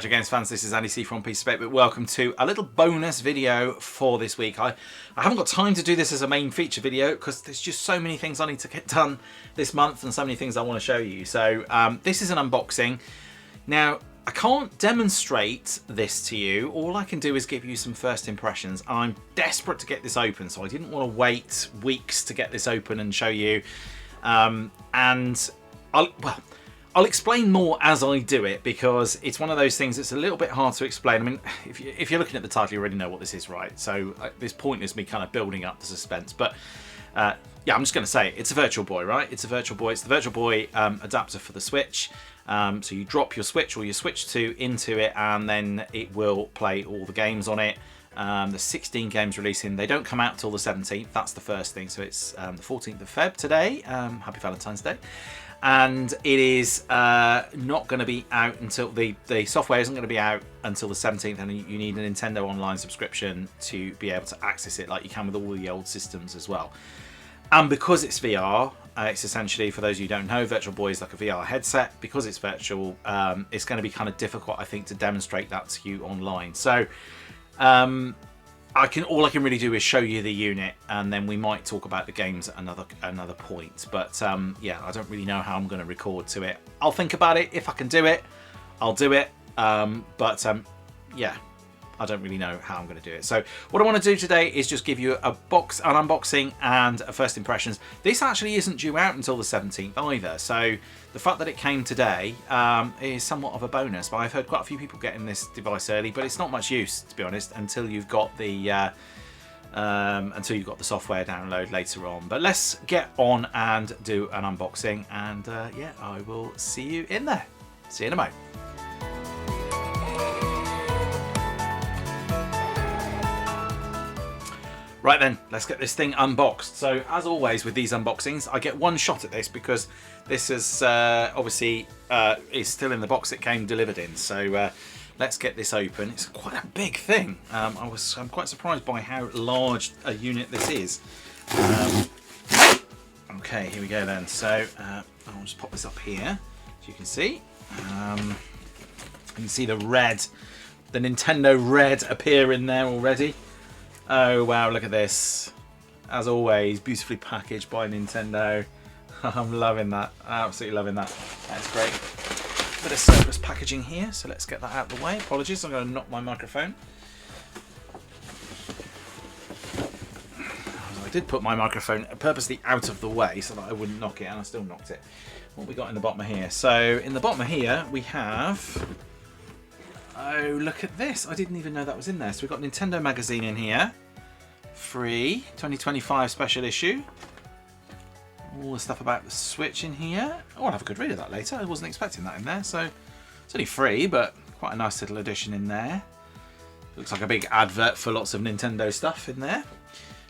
retro games fans, this is Andy C from Piece of Paper. Welcome to a little bonus video for this week. I haven't got time to do this as a main feature video because there's just so many things I need to get done this month and so many things I want to show you. So this is an unboxing. Now, I can't demonstrate this to you. All I can do is give you some first impressions. I'm desperate to get this open, so I didn't want to wait weeks to get this open and show you. I'll explain more as I do it because it's one of those things that's a little bit hard to explain. I mean, if you're looking at the title, you already know what this is, right? So this point is me kind of building up the suspense. But yeah, I'm just going to say it's a Virtual Boy, right? It's a Virtual Boy. It's the Virtual Boy adapter for the Switch. So you drop your Switch or your Switch 2 into it, and then it will play all the games on it. There's 16 games releasing. They don't come out till the 17th. That's the first thing. So it's the 14th of Feb today. Happy Valentine's Day. And it is not going to be out until the software isn't going to be out until the 17th, and you need a Nintendo Online subscription to be able to access it, like you can with all the old systems as well. And because it's VR, it's essentially, for those of you who don't know, Virtual Boy is like a VR headset. Because it's virtual, it's going to be kind of difficult, I think, to demonstrate that to you online. So all I can really do is show you the unit, and then we might talk about the games at another point. But yeah, I don't really know how I'm going to record to it. I'll think about it. If I can do it, I'll do it. Yeah, I don't really know how I'm going to do it. So what I want to do today is just give you an unboxing and a first impressions. This actually isn't due out until the 17th either, so the fact that it came today is somewhat of a bonus. But I've heard quite a few people getting this device early, but it's not much use, to be honest, until you've got the software download later on. But let's get on and do an unboxing, and yeah, I will see you in there. See you in a moment. Right then, let's get this thing unboxed. So as always with these unboxings, I get one shot at this because this is obviously is still in the box it came delivered in. So let's get this open. It's quite a big thing. I'm quite surprised by how large a unit this is. Okay, here we go then. So I'll just pop this up here, as you can see. You can see the Nintendo red appear in there already. Oh wow, look at this. As always, beautifully packaged by Nintendo. I'm loving that. Absolutely loving that. That's great. Bit of surplus packaging here, so let's get that out of the way. Apologies, I'm going to knock my microphone. I did put my microphone purposely out of the way so that I wouldn't knock it, and I still knocked it. What have we got in the bottom of here? So in the bottom of here we have... Oh, look at this. I didn't even know that was in there. So we've got Nintendo magazine in here. Free. 2025 special issue. All the stuff about the Switch in here. Oh, I'll have a good read of that later. I wasn't expecting that in there. So it's only free, but quite a nice little addition in there. Looks like a big advert for lots of Nintendo stuff in there.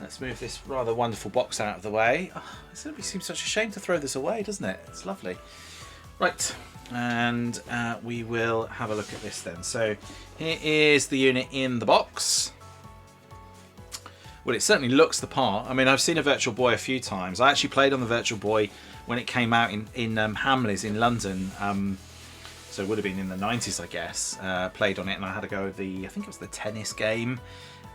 Let's move this rather wonderful box out of the way. Oh, it seems such a shame to throw this away, doesn't it? It's lovely. Right. And we will have a look at this then. So here is the unit in the box. Well, it certainly looks the part. I mean, I've seen a Virtual Boy a few times. I actually played on the Virtual Boy when it came out in Hamleys in London. So it would have been in the 90s, I guess. Played on it, and I had to go with I think it was the tennis game.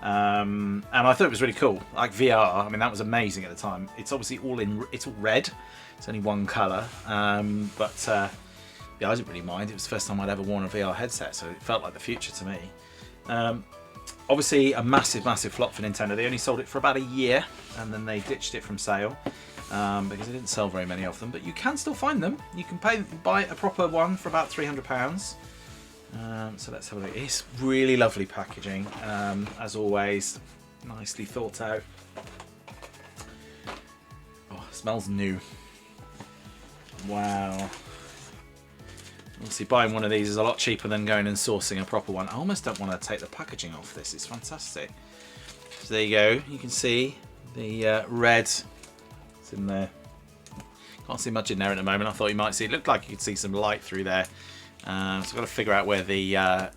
And I thought it was really cool. Like VR, I mean, that was amazing at the time. It's obviously it's all red. It's only one colour. Yeah, I didn't really mind. It was the first time I'd ever worn a VR headset, so it felt like the future to me. Obviously, a massive flop for Nintendo. They only sold it for about a year, and then they ditched it from sale because they didn't sell very many of them. But you can still find them. You can buy a proper one for about £300. So let's have a look. It's really lovely packaging, as always. Nicely thought out. Oh, it smells new. Wow. Obviously, buying one of these is a lot cheaper than going and sourcing a proper one. I almost don't want to take the packaging off this. It's fantastic. So there you go. You can see the red. It's in there. Can't see much in there at the moment. I thought you might see. It looked like you could see some light through there. So I've got to figure out where the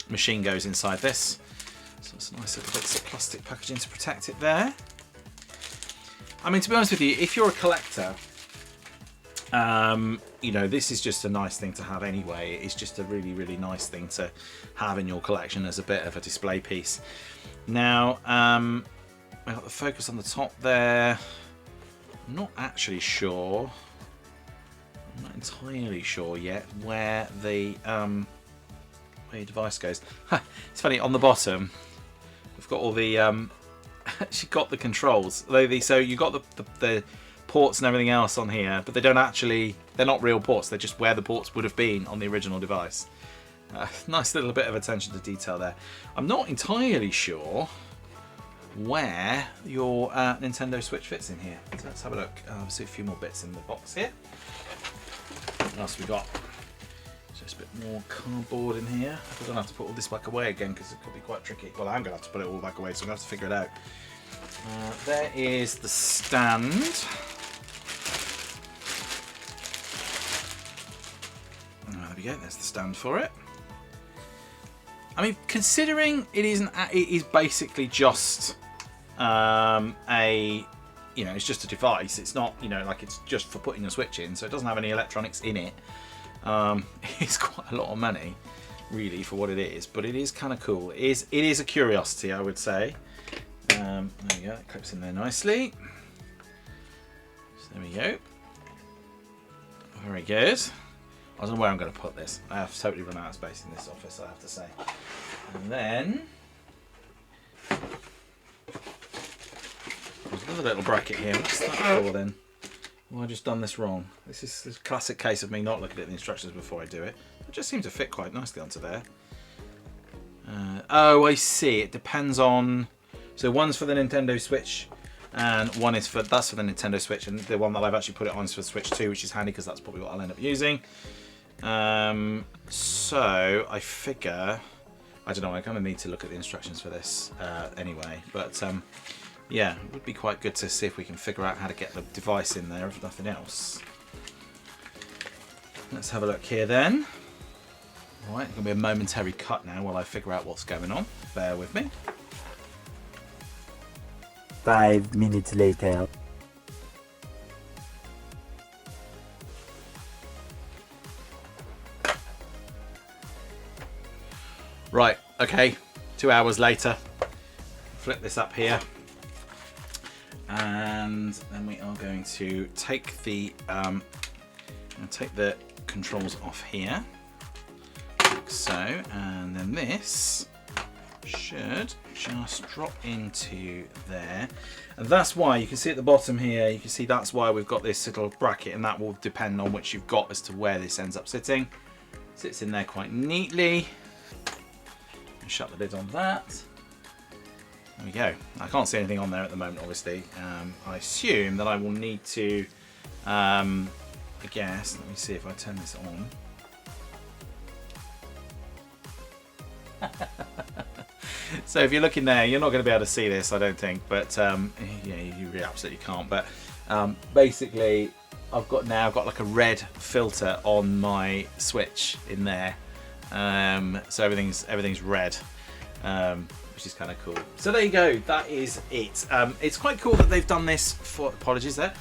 machine goes inside this. So it's nice little bits of plastic packaging to protect it there. I mean, to be honest with you, if you're a collector, You know, this is just a nice thing to have anyway. It's just a really, really nice thing to have in your collection as a bit of a display piece. Now, I've got the focus on the top there. I'm not actually sure. I'm not entirely sure yet where the where your device goes. It's funny, on the bottom, we've got all the actually got the controls. So you got the ports and everything else on here, but they don't actually, they're not real ports, they're just where the ports would have been on the original device. Nice little bit of attention to detail there. I'm not entirely sure where your Nintendo Switch fits in here. So let's have a look. See a few more bits in the box here. What else we got? Just a bit more cardboard in here. I don't have to put all this back away again because it could be quite tricky. Well, I'm going to have to put it all back away, so I'm going to have to figure it out. There is the stand. There we go, there's the stand for it. I mean, considering it is basically just it's just a device. It's not, like it's just for putting a Switch in, so it doesn't have any electronics in it. It's quite a lot of money, really, for what it is, but it is kind of cool. It is a curiosity, I would say. There we go, it clips in there nicely. So there we go. Very good. I don't know where I'm going to put this. I have totally run out of space in this office, I have to say. And then there's another little bracket here. What's that for then? Well, I've just done this wrong. This is a classic case of me not looking at the instructions before I do it. It just seems to fit quite nicely onto there. Oh, I see. It depends on. So one's for the Nintendo Switch, and one is that's for the Nintendo Switch, and the one that I've actually put it on is for the Switch 2, which is handy because that's probably what I'll end up using. So I figure, I don't know, I kind of need to look at the instructions for this anyway, but yeah, it would be quite good to see if we can figure out how to get the device in there, if nothing else. Let's have a look here then. Alright, it's going to be a momentary cut now while I figure out what's going on. Bear with me. 5 minutes later. Right, okay, 2 hours later. Flip this up here. And then we are going to take the controls off here, like so, and then this should just drop into there, and that's why you can see at the bottom here, you can see that's why we've got this little bracket, and that will depend on which you've got as to where this ends up sitting. Sits in there quite neatly. Shut the lid on that. There we go. I can't see anything on there at the moment, obviously. I assume that I will need to, I guess, let me see if I turn this on. So if you're looking there, you're not going to be able to see this, I don't think, but yeah, you really absolutely can't. But basically, I've got like a red filter on my Switch in there, so everything's red. Which is kind of cool. So there you go, that is it. It's quite cool that they've done this for, apologies there,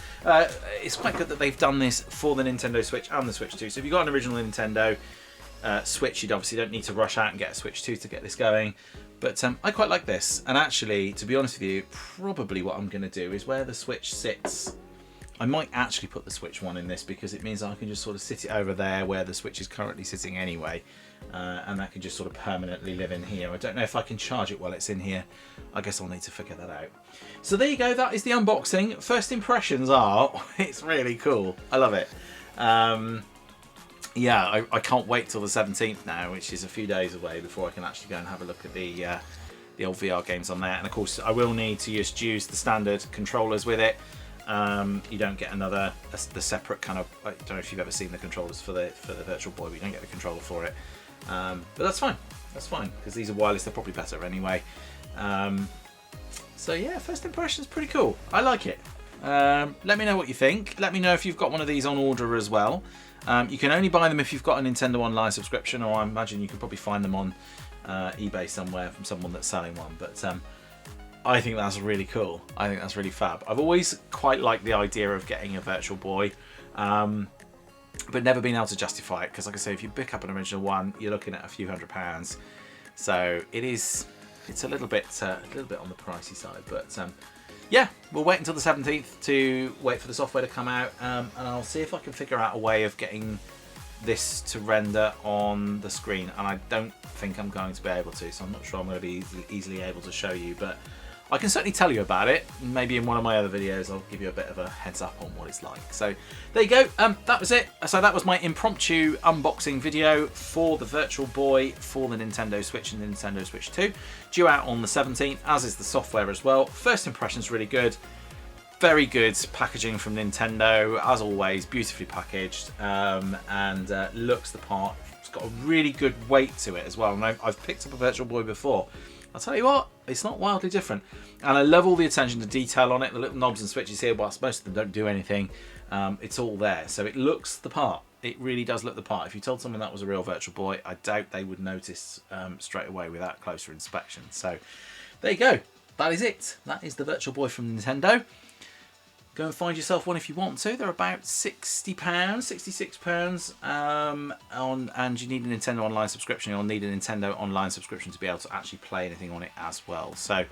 it's quite good that they've done this for the Nintendo Switch and the Switch 2. So if you've got an original Nintendo Switch, you obviously don't need to rush out and get a Switch 2 to get this going. But I quite like this, and actually, to be honest with you, probably what I'm going to do is where the Switch sits, I might actually put the Switch 1 in this, because it means I can just sort of sit it over there where the Switch is currently sitting anyway. And that can just sort of permanently live in here. I don't know if I can charge it while it's in here. I guess I'll need to figure that out. So there you go, that is the unboxing. First impressions are, it's really cool. I love it. Yeah, I can't wait till the 17th now, which is a few days away before I can actually go and have a look at the old VR games on there. And of course, I will need to just use the standard controllers with it. You don't get the separate kind of, I don't know if you've ever seen the controllers for the Virtual Boy, but you don't get the controller for it. But that's fine, because these are wireless, they're probably better anyway. So yeah, first impressions, pretty cool. I like it. Let me know what you think. Let me know if you've got one of these on order as well. You can only buy them if you've got a Nintendo Online subscription, or I imagine you can probably find them on eBay somewhere from someone that's selling one. But I think that's really cool. I think that's really fab. I've always quite liked the idea of getting a Virtual Boy. but never been able to justify it because, like I say, if you pick up an original one, you're looking at a few £100s. So it's a little bit on the pricey side. But yeah, we'll wait until the 17th to wait for the software to come out, and I'll see if I can figure out a way of getting this to render on the screen. And I don't think I'm going to be able to, so I'm not sure I'm going to be easily able to show you, but I can certainly tell you about it. Maybe in one of my other videos I'll give you a bit of a heads up on what it's like. So there you go, that was it. So that was my impromptu unboxing video for the Virtual Boy for the Nintendo Switch and the Nintendo Switch 2. Due out on the 17th, as is the software as well. First impressions really good. Very good packaging from Nintendo, as always, beautifully packaged, and looks the part. It's got a really good weight to it as well. And I've picked up a Virtual Boy before. I'll tell you what, it's not wildly different. And I love all the attention to detail on it. The little knobs and switches here, whilst most of them don't do anything, it's all there. So it looks the part. It really does look the part. If you told someone that was a real Virtual Boy, I doubt they would notice straight away without closer inspection. So there you go. That is it. That is the Virtual Boy from Nintendo. Go and find yourself one if you want to. They're about £60, £66 and you need a Nintendo Online subscription. You'll need a Nintendo Online subscription to be able to actually play anything on it as well. So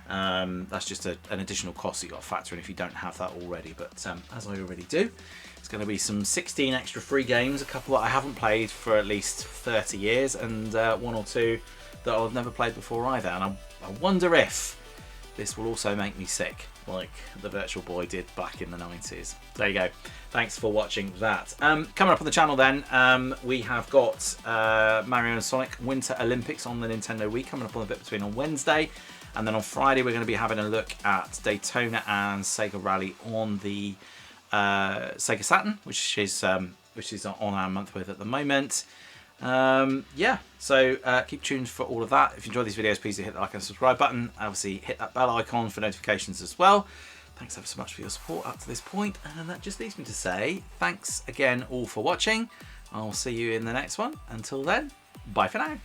that's just an additional cost that you've got to factor in if you don't have that already. But as I already do, it's going to be some 16 extra free games, a couple that I haven't played for at least 30 years, and one or two that I've never played before either. And I wonder if this will also make me sick, like the Virtual Boy did back in the 90s. There you go. Thanks for watching that. Coming up on the channel then, we have got Mario and Sonic Winter Olympics on the Nintendo Wii coming up on the bit between on Wednesday. And then on Friday, we're going to be having a look at Daytona and Sega Rally on the Sega Saturn, which is on our month with at the moment. Yeah, so keep tuned for all of that. If you enjoy these videos, please do hit the like and subscribe button. Obviously hit that bell icon for notifications as well. Thanks ever so much for your support up to this point, and that just leaves me to say thanks again all for watching. I'll see you in the next one. Until then, bye for now.